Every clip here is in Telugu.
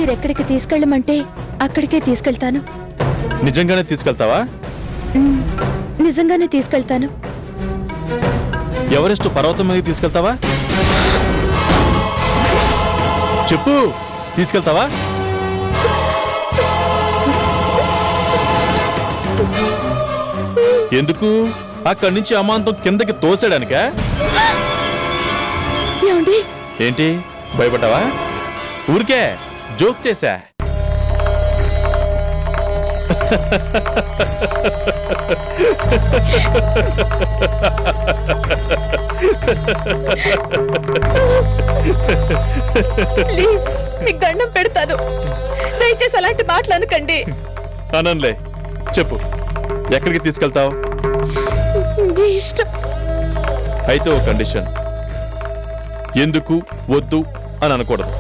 మీరెక్కడికి తీసుకెళ్ళమంటే అక్కడికే తీసుకెళ్తాను. నిజంగానే తీసుకెళ్తావా? నిజంగానే తీసుకెళ్తాను. ఎవరెస్ట్ పర్వతం మీద తీసుకెళ్తావా? చెప్పు, తీసుకెళ్తావా? ఎందుకు? అక్కడి నుంచి అమాంతం కిందకి తోసేడానికా? ఏమండి? ఏంటి భయపడ్డావా? ఊరికే జోక్ చేశా. ప్లీజ్, మీకు దండం పెడతాను, దయచేసి అలాంటి మాటలు అనకండి. అనన్లే, చెప్పు, ఎక్కడికి తీసుకెళ్తావు? మీ ఇష్టం. అయితే ఓ కండిషన్, ఎందుకు వద్దు అని అనకూడదు.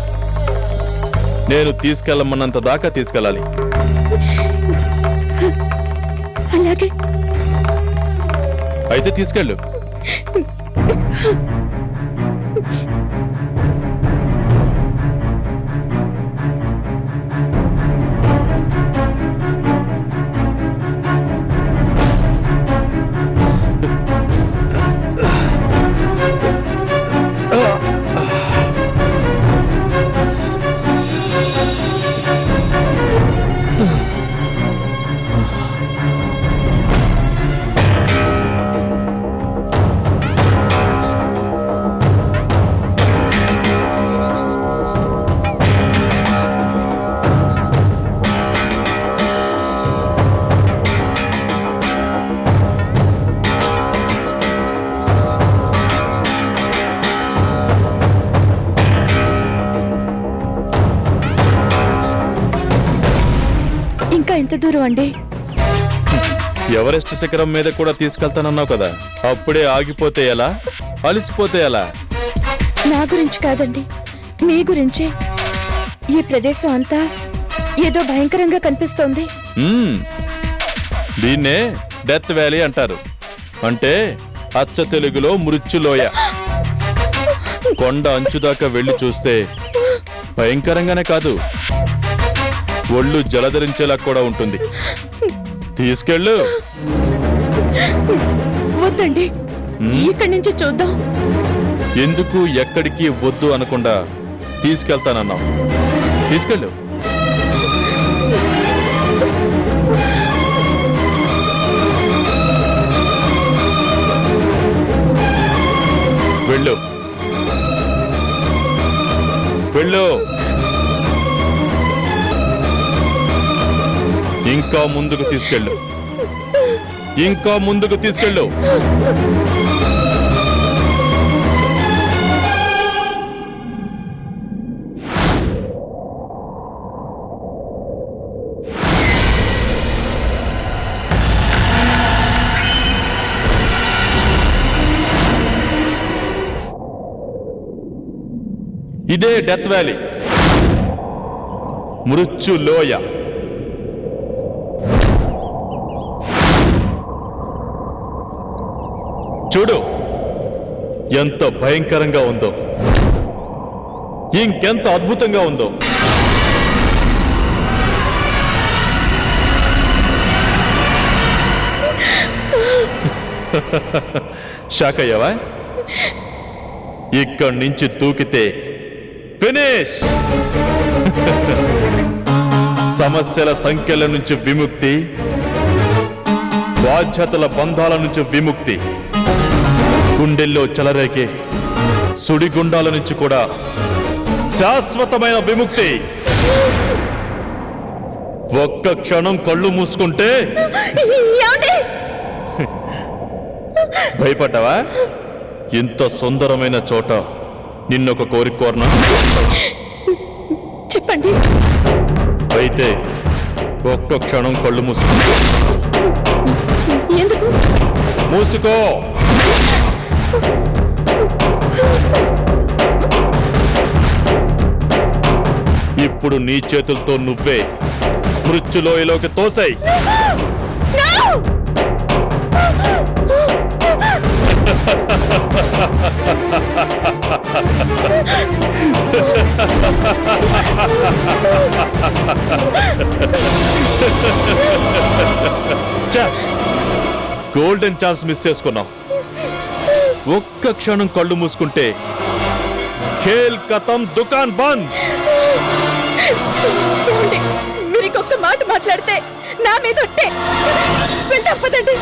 నేను తీసుకెళ్ళమన్నంత దాకా తీసుకెళ్ళాలి. అలాగే. అయితే తీసుకెళ్ళు. ఇంకా ఎంత దూరం అండి? ఎవరెస్ట్ శిఖరం మీద కూడా తీసుకెళ్తానన్నావు కదా, అప్పుడే ఆగిపోతే ఎలా? అలిసిపోతే ఎలా? నా గురించి కాదండి, మీ గురించి. ఈ ప్రదేశం అంతా ఏదో భయంకరంగా కనిపిస్తోంది. దీన్నే డెత్ వ్యాలీ అంటారు. అంటే అచ్చ తెలుగులో మృత్యులోయ. కొండ అంచుదాకా వెళ్లి చూస్తే భయంకరంగానే కాదు, ఒళ్ళు జలధరించేలా కూడా ఉంటుంది. తీసుకెళ్ళు. వద్దండి, ఇక్కడి నుంచి చూద్దాం. ఎందుకు ఎక్కడికి వద్దు అనకుండా తీసుకెళ్తానన్నావు. తీసుకెళ్ళు. వెళ్ళు, వెళ్ళు. ఇంకా ముందుకు తీసుకెళ్ళు, ఇంకా ముందుకు తీసుకెళ్ళు. ఇదే డెత్ వ్యాలీ, మృత్యులోయ. చూడు ఎంత భయంకరంగా ఉందో, ఇంకెంత అద్భుతంగా ఉందో. షాక్ అయ్యావా? ఇక్కడి నుంచి దూకితే ఫినిష్. సమస్యల సంఖ్యల నుంచి విముక్తి, బాధ్యతల బంధాల నుంచి విముక్తి, గుండెల్లో చెలరేగే సుడిగుండాల నుంచి కూడా శాశ్వతమైన విముక్తి. ఒక్క క్షణం కళ్ళు మూసుకుంటే భయపడ్డావా? ఇంత సుందరమైన చోట నిన్నొక కోరిక కోరనా? చెప్పండి. అయితే ఒక్క క్షణం కళ్ళు మూసుకో. ఎందుకు? మూసుకో. ఇప్పుడు నీ చేతులతో నువ్వే మృత్యులోయలోకి తోసాయి. గోల్డెన్ ఛాన్స్ మిస్ చేసుకున్నాం. ఒక్క క్షణం కళ్ళు మూసుకుంటే ఖేల్ ఖతం, దుకాన్ బంద్. మీరు ఇంకొక మాట మాట్లాడితే నా మీద ఒట్టే. వెళ్తా పదండి.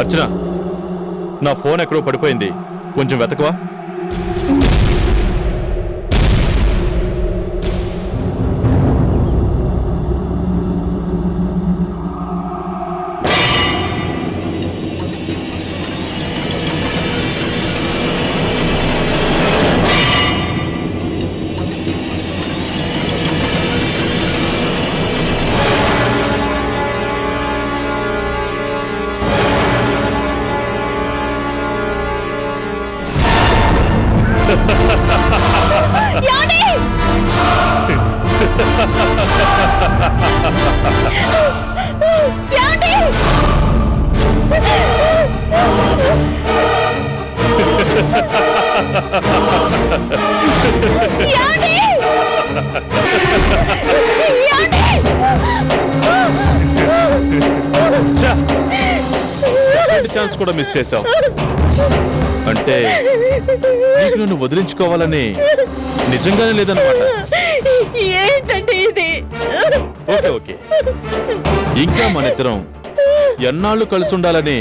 అర్చన, నా ఫోన్ ఎక్కడో పడిపోయింది, కొంచెం వెతకవా? సెకండ్ ఛాన్స్ కూడా మిస్ చేశావు. అంటే నీకు నన్ను వదిలించుకోవాలని నిజంగానే లేదన్నమాట. ఏంటండి ఇది? ఓకే ఓకే, ఇంకా మన ఇద్దరం ఎన్నాళ్ళు కలిసి ఉండాలని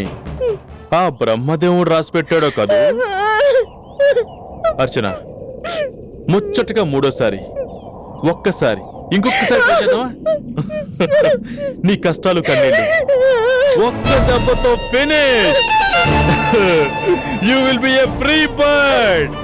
ఆ బ్రహ్మదేవుడు రాసి పెట్టాడో కాదు. అర్చన, ముచ్చటగా మూడోసారి ఒక్కసారి ఇంకొకసారి చేద్దామా? నీ కష్టాలు కన్నీళ్ళు ఒక్క దెబ్బతో finish. You will be a free bird.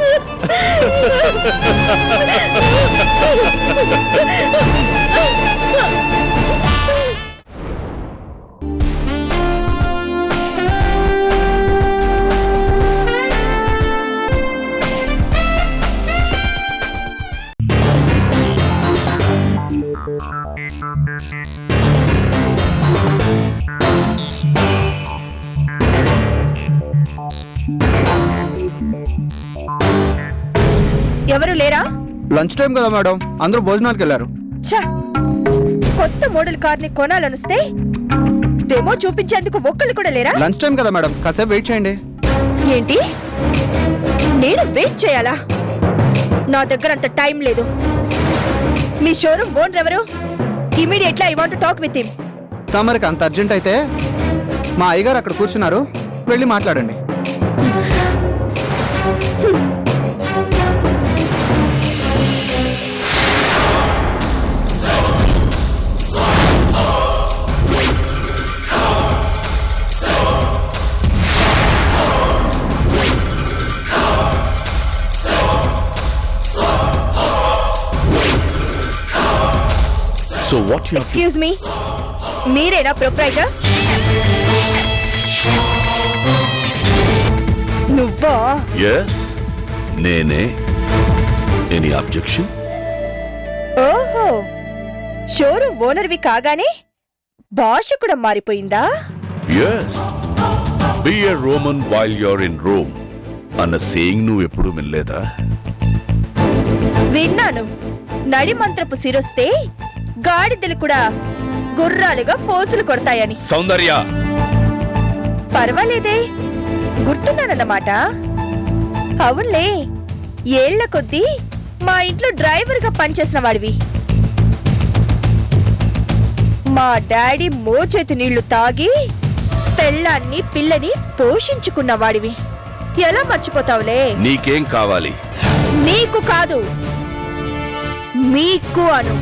ఎవరు లేరా? లంచ్ టైం కదా మేడం, అందరూ భోజనానికి వెళ్ళారు. ఛ! కొత్త మోడల్ కార్ ని కొనాలనిస్తే డెమో చూపించేందుకు ఒక్కళ్ళు కూడా లేరా? లంచ్ టైం కదా మేడం, కాసేపు వెయిట్ చేయండి. ఏంటి? నేను వెయిట్ చేయాలా? నా దగ్గర అంత టైం లేదు. మీ షోరూమ్ ఓనర్ ఎవరు? Immediately I want to talk with him. తమరికి అంత అర్జెంట్ అయితే మా అయ్యగారు అక్కడ కూర్చున్నారు, వెళ్ళి మాట్లాడండి. So what you have to... excuse me, మీరేనా ప్రొప్రైటర్? నువ్వా? Yes, నేనే. Any objection? ఓహో, షోరూమ్ ఓనర్వి కాగానే భాష కూడా మారిపోయిందా? Yes. Be a Roman while you're in Rome. అన్న సేయింగ్ నువ్వు ఎప్పుడు వినలేదా? విన్నాను. నడిమంత్రపు సిరొస్తే గాడిదలు కూడా గుర్రాలుగా ఫోసులు కొడతాయని. సౌందర్య, పర్వాలేదే, గుర్తున్నానన్నమాట. అవునులే, ఏళ్ల కొద్దీ మా ఇంట్లో డ్రైవర్ గా పనిచేసిన వాడివి. మా డాడీ మోచేతి నీళ్లు తాగి పెళ్ళాన్ని పిల్లని పోషించుకున్న వాడివి. ఎలా మర్చిపోతావులే? నీకేం కావాలి? నీకు కాదు, మీకు అను.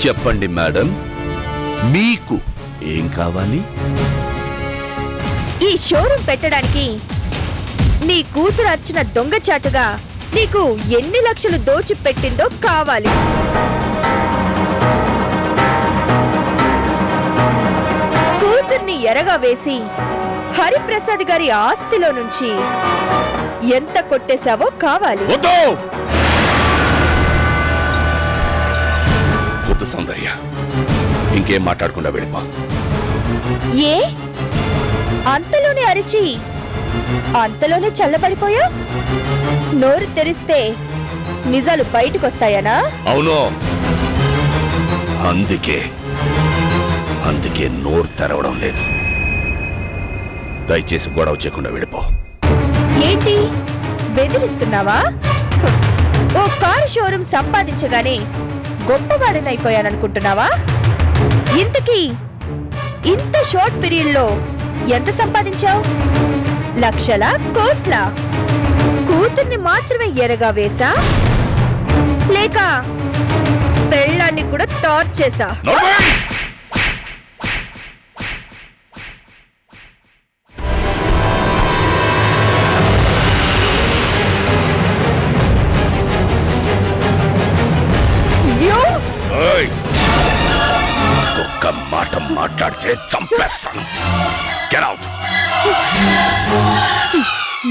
చెప్పండి మేడం, మీకు ఏం కావాలి? ఈ షోరూమ్ పెట్టడానికి నీ కూతురు అర్చన దొంగచాటుగా నీకు ఎన్ని లక్షలు దోచిపెట్టిందో కావాలి. కూతుర్ని ఎరగా వేసి హరిప్రసాద్ గారి ఆస్తిలో నుంచి ఎంత కొట్టేశావో కావాలి. వద్దు సౌందర్య, ఇంకేం మాట్లాడకుండా వెళ్ళిపో. ఏ అంతలోనే అరిచి అంతలోనే చల్లబడిపోయా? నోరు తెరిస్తే నిజాలు బయటకొస్తాయనా? అవును, అందుకే నోరు తెరవడం లేదు. దయచేసి గొడవ చేయకుండా వెళ్ళిపో. ఏంటి బెదిరిస్తున్నావా? ఓ కారు షోరూమ్ సంపాదించగానే గొప్పవాడనైపోయాననుకుంటున్నావా? ఇంతకీ ఇంత షార్ట్ పీరియడ్ లో ఎంత సంపాదించావు? లక్షల, కోట్ల? కూతుర్ని మాత్రమే ఎరగా వేసా, లేక పెళ్ళాన్ని కూడా టార్చేసా? ఒక్క మాట మాట్లాడితే చంపేస్తాను. Get out.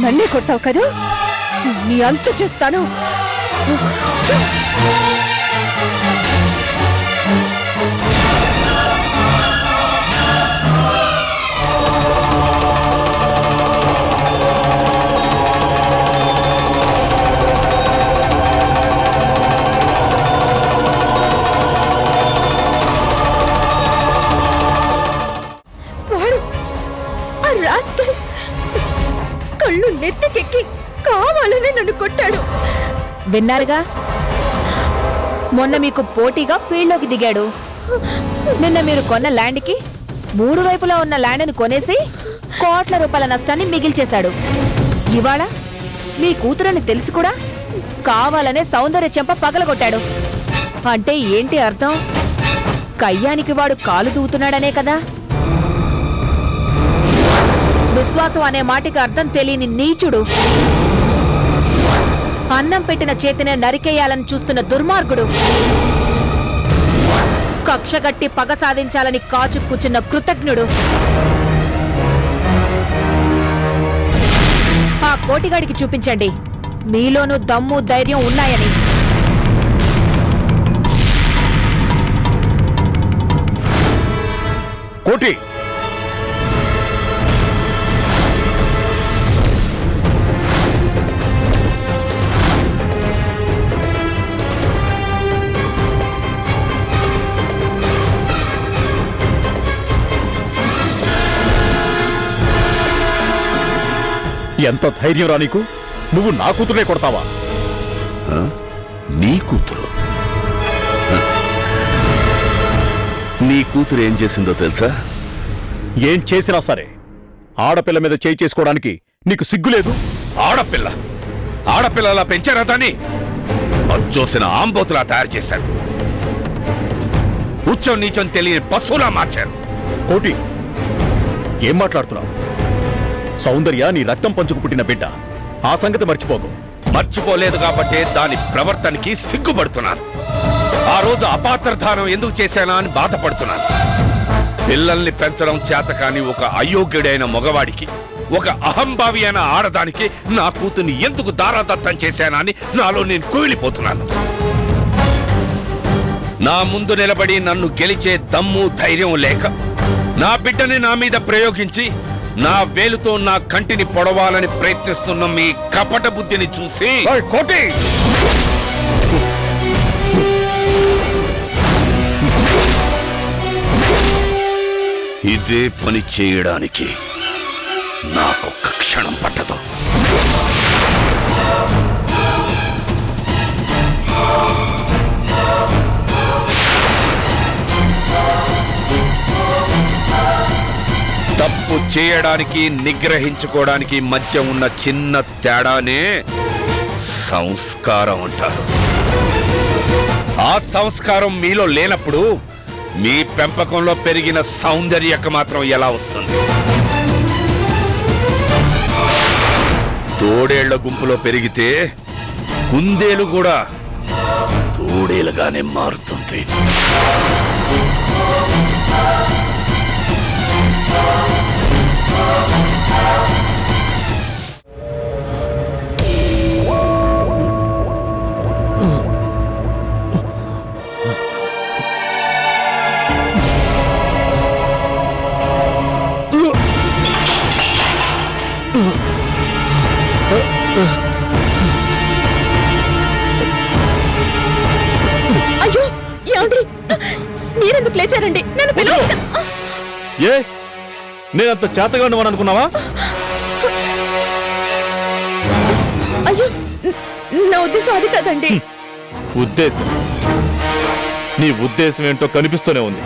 నన్నే కొట్టావు కదా, నీ అంతు చేస్తాను. కళ్ళు నెత్తికెక్కి కావాలనే నన్ను కొట్టాడు. విన్నారుగా, మొన్న మీకు పోటీగా ఫీల్డ్లోకి దిగాడు. నిన్న మీరు కొన్న ల్యాండ్కి 3 వైపులా ఉన్న ల్యాండ్ని కొనేసి కోట్ల రూపాయల నష్టాన్ని మిగిల్చేశాడు. ఇవాళ మీ కూతురని తెలిసి కూడా కావాలనే సౌందర్య చెంప పగలగొట్టాడు. అంటే ఏంటి అర్థం? కయ్యానికి వాడు కాలు దూవుతున్నాడనే కదా. విశ్వాసం అనే మాటకి అర్థం తెలియని నీచుడు, అన్నం పెట్టిన చేతినే నరికేయాలని చూస్తున్న దుర్మార్గుడు, కక్షగట్టి పగ సాధించాలని కాచు కూర్చున్న కృతజ్ఞుడు. ఆ కోటిగాడికి చూపించండి మీలోనూ దమ్ము ధైర్యం ఉన్నాయని. కోటి, ఎంత ధైర్యం రా నీకు? నువ్వు నా కూతురే కొడతావా? నీ కూతురు? నీ కూతురు ఏం చేసిందో తెలుసా? ఏం చేసినా సరే ఆడపిల్ల మీద చేయి చేసుకోవడానికి నీకు సిగ్గులేదు? ఆడపిల్లలా పెంచారా దాన్ని? అచ్చోసిన ఆంబోతులా తయారు చేశారు. ఉచ్చం నీచం తెలియని పశువులా మార్చారు. కోటి, ఏం మాట్లాడుతున్నావు? సౌందర్య నీ రక్తం పంచుకు పుట్టిన బిడ్డ, ఆ సంగతి మర్చిపోకు. మర్చిపోలేదు కాబట్టే దాని ప్రవర్తనకి సిగ్గుపడుతున్నాను. ఆ రోజు అపాత్రధానం ఎందుకు చేశానా అని బాధపడుతున్నాను. పిల్లల్ని పెంచడం చేతకాని ఒక అయోగ్యుడైన మగవాడికి, ఒక అహంభావి అయిన ఆడదానికి నా కూతుర్ని ఎందుకు దారాదత్తం చేశానా అని నాలో నేను కుమిలిపోతున్నాను. నా ముందు నిలబడి నన్ను గెలిచే దమ్ము ధైర్యం లేక నా బిడ్డని నా మీద ప్రయోగించి నా వేలుతో నా కంటిని పొడవాలని ప్రయత్నిస్తున్న మీ కపట బుద్ధిని చూసి కోటి, ఇదే పని చేయడానికి నాకొక్క క్షణం పట్టదు. తప్పు చేయడానికి నిగ్రహించుకోవడానికి మధ్య ఉన్న చిన్న తేడానే సంస్కారం అంటారు. ఆ సంస్కారం మీలో లేనప్పుడు మీ పెంపకంలో పెరిగిన సౌందర్యకు మాత్రం ఎలా వస్తుంది? తోడేళ్ల గుంపులో పెరిగితే కుందేలు కూడా తోడేలుగానే మారుతుంది. అయ్యో ఏమండి, మీరెందుకు లేచారండి? నన్ను పిలవండి. ఏ నేనంత చేతగా ఉన్నాను అనుకున్నావా? అయ్యో నా ఉద్దేశం అది కాదండి. ఉద్దేశం? నీ ఉద్దేశం ఏంటో కనిపిస్తూనే ఉంది.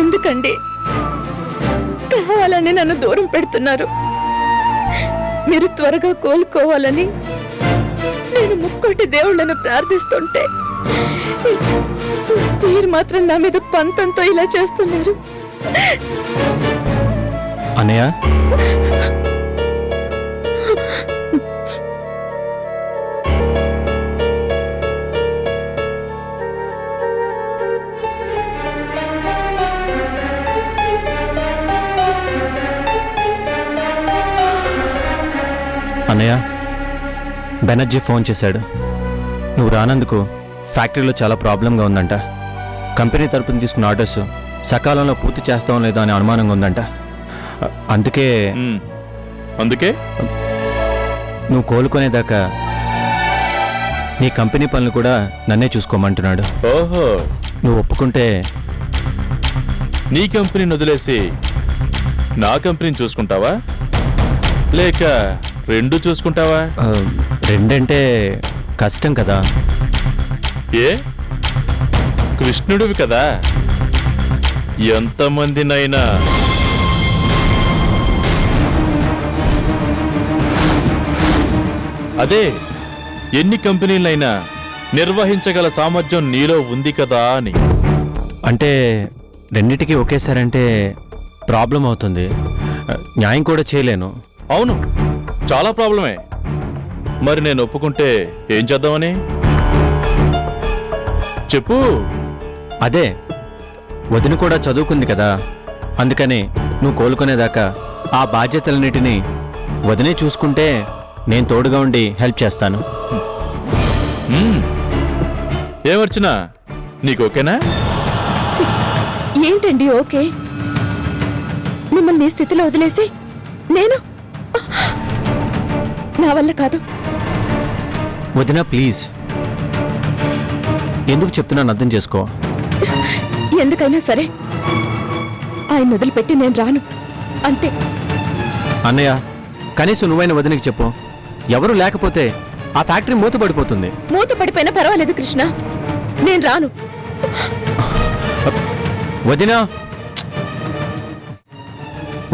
ఎందుకండి కావాలని నన్ను దూరం పెడుతున్నారు? మీరు త్వరగా కోలుకోవాలని నేను ముక్కోటి దేవుళ్ళను ప్రార్థిస్తుంటే మీరు మాత్రం నా మీద పంతంతో ఇలా చేస్తున్నారు. అన్నయ్య, అన్నయ్య, బెనర్జీ ఫోన్ చేశాడు. నువ్వు రానందుకు ఫ్యాక్టరీలో చాలా ప్రాబ్లంగా ఉందంట. కంపెనీ తరపున తీసుకున్న ఆర్డర్స్ సకాలంలో పూర్తి చేస్తాం లేదో అనే అనుమానంగా ఉందంట. అందుకే అందుకే నువ్వు కోలుకునేదాకా నీ కంపెనీ పనులు కూడా నన్నే చూసుకోమంటున్నాడు. ఓహో, నువ్వు ఒప్పుకుంటే నీ కంపెనీని వదిలేసి నా కంపెనీని చూసుకుంటావా, లేక రెండు చూసుకుంటావా? రెండంటే కష్టం కదా. ఏ కృష్ణుడివి కదా, ఎంతమందినైనా అదే ఎన్ని కంపెనీలైనా నిర్వహించగల సామర్థ్యం నీలో ఉంది కదా అని. అంటే రెండిటికి ఒకేసారంటే ప్రాబ్లం అవుతుంది. న్యాయం కూడా చేయలేను. అవును, చాలా ప్రాబ్లమే. మరి నేను ఒప్పుకుంటే ఏం చేద్దామని చెప్పు. అదే, వదిన కూడా చదువుకుంది కదా, అందుకని నువ్వు కోలుకునేదాకా ఆ బాధ్యతలన్నిటినీ వదినే చూసుకుంటే నేను తోడుగా ఉండి హెల్ప్ చేస్తాను. ఏమర్చినా నీకు ఓకేనా? ఏంటండి ఓకే? మిమ్మల్ని ఈ స్థితిలో వదిలేసి నేను నా వల్ల కాదు. వదినా ప్లీజ్, ఎందుకు చెప్తున్నాను అర్థం చేసుకో. ఎందుకైనా సరే ఆయన వదిలిపెట్టి నేను రాను, అంతే. అన్నయ్య, కనీసం నువ్వైన వదినకి చెప్పు. ఎవరు లేకపోతే ఆ ఫ్యాక్టరీ మూతపడిపోతుంది. మూత పడిపోయినా పర్వాలేదు కృష్ణ, నేను రాను. వదినా,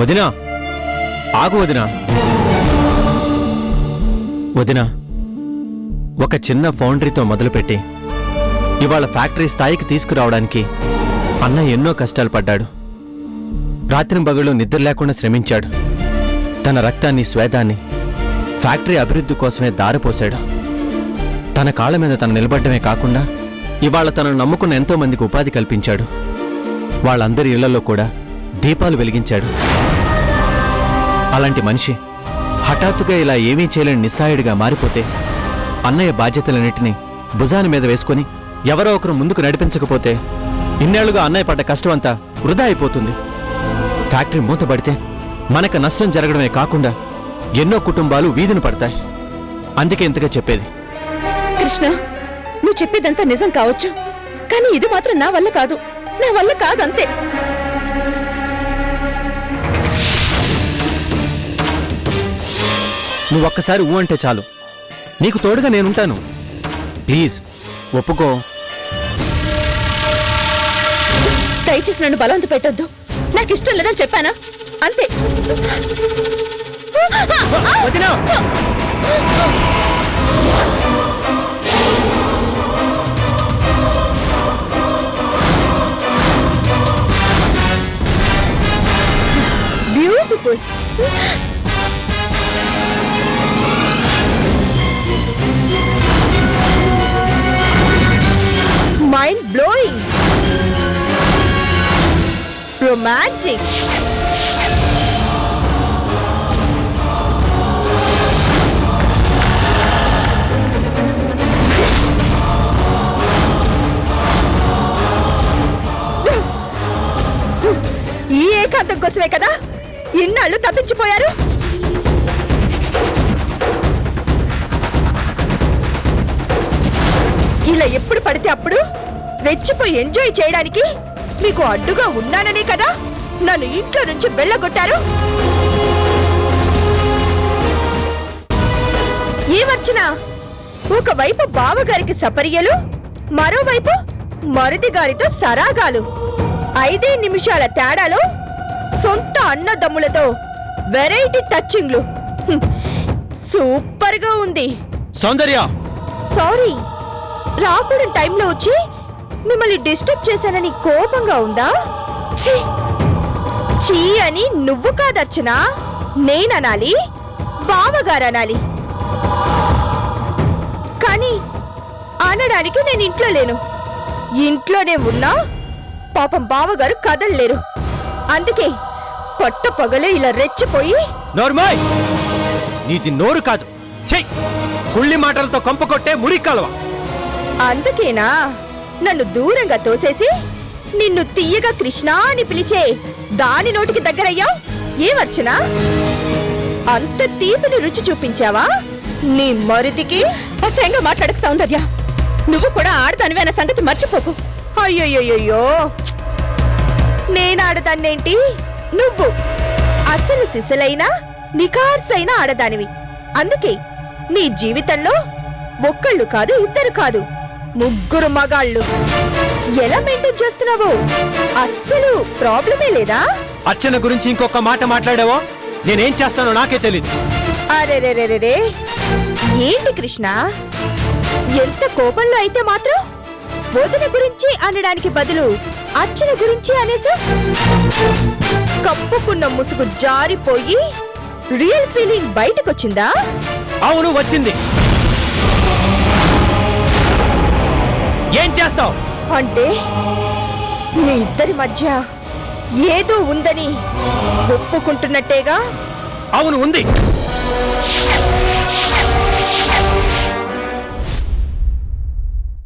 వదినా, ఆగు వదినా. వదినా, ఒక చిన్న ఫౌండరీతో మొదలుపెట్టి ఇవాళ ఫ్యాక్టరీ స్థాయికి తీసుకురావడానికి అన్న ఎన్నో కష్టాలు పడ్డాడు. రాత్రి పగలు నిద్ర లేకుండా శ్రమించాడు. తన రక్తాన్ని స్వేదాన్ని ఫ్యాక్టరీ అభివృద్ధి కోసమే దారిపోశాడు. తన కాళ్ళ మీద తను నిలబడ్డమే కాకుండా ఇవాళ తనను నమ్ముకున్న ఎంతో మందికి ఉపాధి కల్పించాడు. వాళ్ళందరి ఇళ్లలో కూడా దీపాలు వెలిగించాడు. అలాంటి మనిషి హఠాత్తుగా ఇలా ఏమీ చేయలేని నిస్సాయుడిగా మారిపోతే అన్నయ్య బాధ్యతలన్నింటినీ భుజాన మీద వేసుకొని ఎవరో ఒకరు ముందుకు నడిపించకపోతే ఇన్నేళ్లుగా అన్నయ్య పడ్డ కష్టమంతా వృధా అయిపోతుంది. ఫ్యాక్టరీ మూతపడితే మనకు నష్టం జరగడమే కాకుండా ఎన్నో కుటుంబాలు వీధిని పడతాయి. అందుకే ఇంతగా చెప్పేది. కృష్ణ, నువ్వు చెప్పేదంతా నిజం కావచ్చు, కానీ ఇది మాత్రం నా వల్ల కాదు, నా వల్ల కాదంతే. నువ్వు ఒక్కసారి ఊ అంటే చాలు, నీకు తోడుగా నేనుంటాను. ప్లీజ్ ఒప్పుకో. దయచేసి నన్ను బలవంత పెట్టొద్దు. నాకు ఇష్టం లేదని చెప్పానా, అంతే. వదినా! రొమాంటిక్. ఈ ఏకాంతం కోసమే కదా ఇన్నాళ్ళు తప్పించిపోయారు. ఇలా ఎప్పుడు పడితే అప్పుడు రెచ్చిపోయి ఎంజాయ్ చేయడానికి మీకు అడ్డుగా ఉన్నాననే కదా నన్ను ఇంట్లో నుంచి వెళ్ళగొట్టారు. ఏమర్చనా, ఒకవైపు బావగారికి సపర్యలు, మరోవైపు మరుది గారితో సరాగాలు. 5 నిమిషాల తేడాలో సొంత అన్నదమ్ములతో వెరైటీ టచ్చింగ్లు. సూపర్ గా ఉంది. సౌందర్య, సారీ, రాకూడని టైంలో వచ్చి మిమ్మల్ని డిస్టర్బ్ చేశానని కోపంగా ఉందా? ఛీ చీ అని నువ్వు కాదర్చనా, నేననాలి, బావగారనాలి. కానీ అనడానికి నేను ఇంట్లో లేను. ఇంట్లోనే ఉన్నా పాపం బావగారు కదలలేరు. అందుకే పట్ట పగలే ఇలా రెచ్చిపోయి. నోర్మాయ్, నీది నోరు కాదు, చెయ్ కుళ్ళి మాటలతో కంప కొట్టే మురికాలవా. అందుకేనా నన్ను దూరంగా తోసేసి నిన్ను తీయగా కృష్ణ అని పిలిచే దాని నోటికి దగ్గరయ్యావు? ఏమర్చనా, అంత తీపిని రుచి చూపించావా నీ మరుదికి? అసహ్యంగా మాట్లాడక సౌందర్య, నువ్వు కూడా ఆడదానివే అన్న సంగతి మర్చిపోకు. అయ్యోయ్యోయ్యో, నేనాడదాన్నేంటి, నువ్వు అసలు సిసలైన నికార్సైన ఆడదానివి. అందుకే నీ జీవితంలో ఒక్కళ్ళు కాదు, ఇద్దరు కాదు, 3 మగాళ్ళు. ఎలా మెయింటైన్ చేస్తున్నావు? అస్సలు ప్రాబ్లమే లేదా? అర్చన గురించి ఇంకొక మాట మాట్లాడావో నేనేం చేస్తానో నాకే తెలీదు. అరెరెరెరే, ఏంటి కృష్ణ, ఎంత కోపంలో అయితే మాత్రం వదిన గురించి అనడానికి బదులు అర్చన గురించి అనేసా? కప్పుకున్న ముసుగు జారిపోయి రియల్ ఫీలింగ్ బయటకొచ్చిందా? అవును, వచ్చింది. ఏం చేస్తావు? అంటే మీ ఇద్దరి మధ్య ఏదో ఉందని ఒప్పుకుంటున్నట్టేగా? అవును, ఉంది.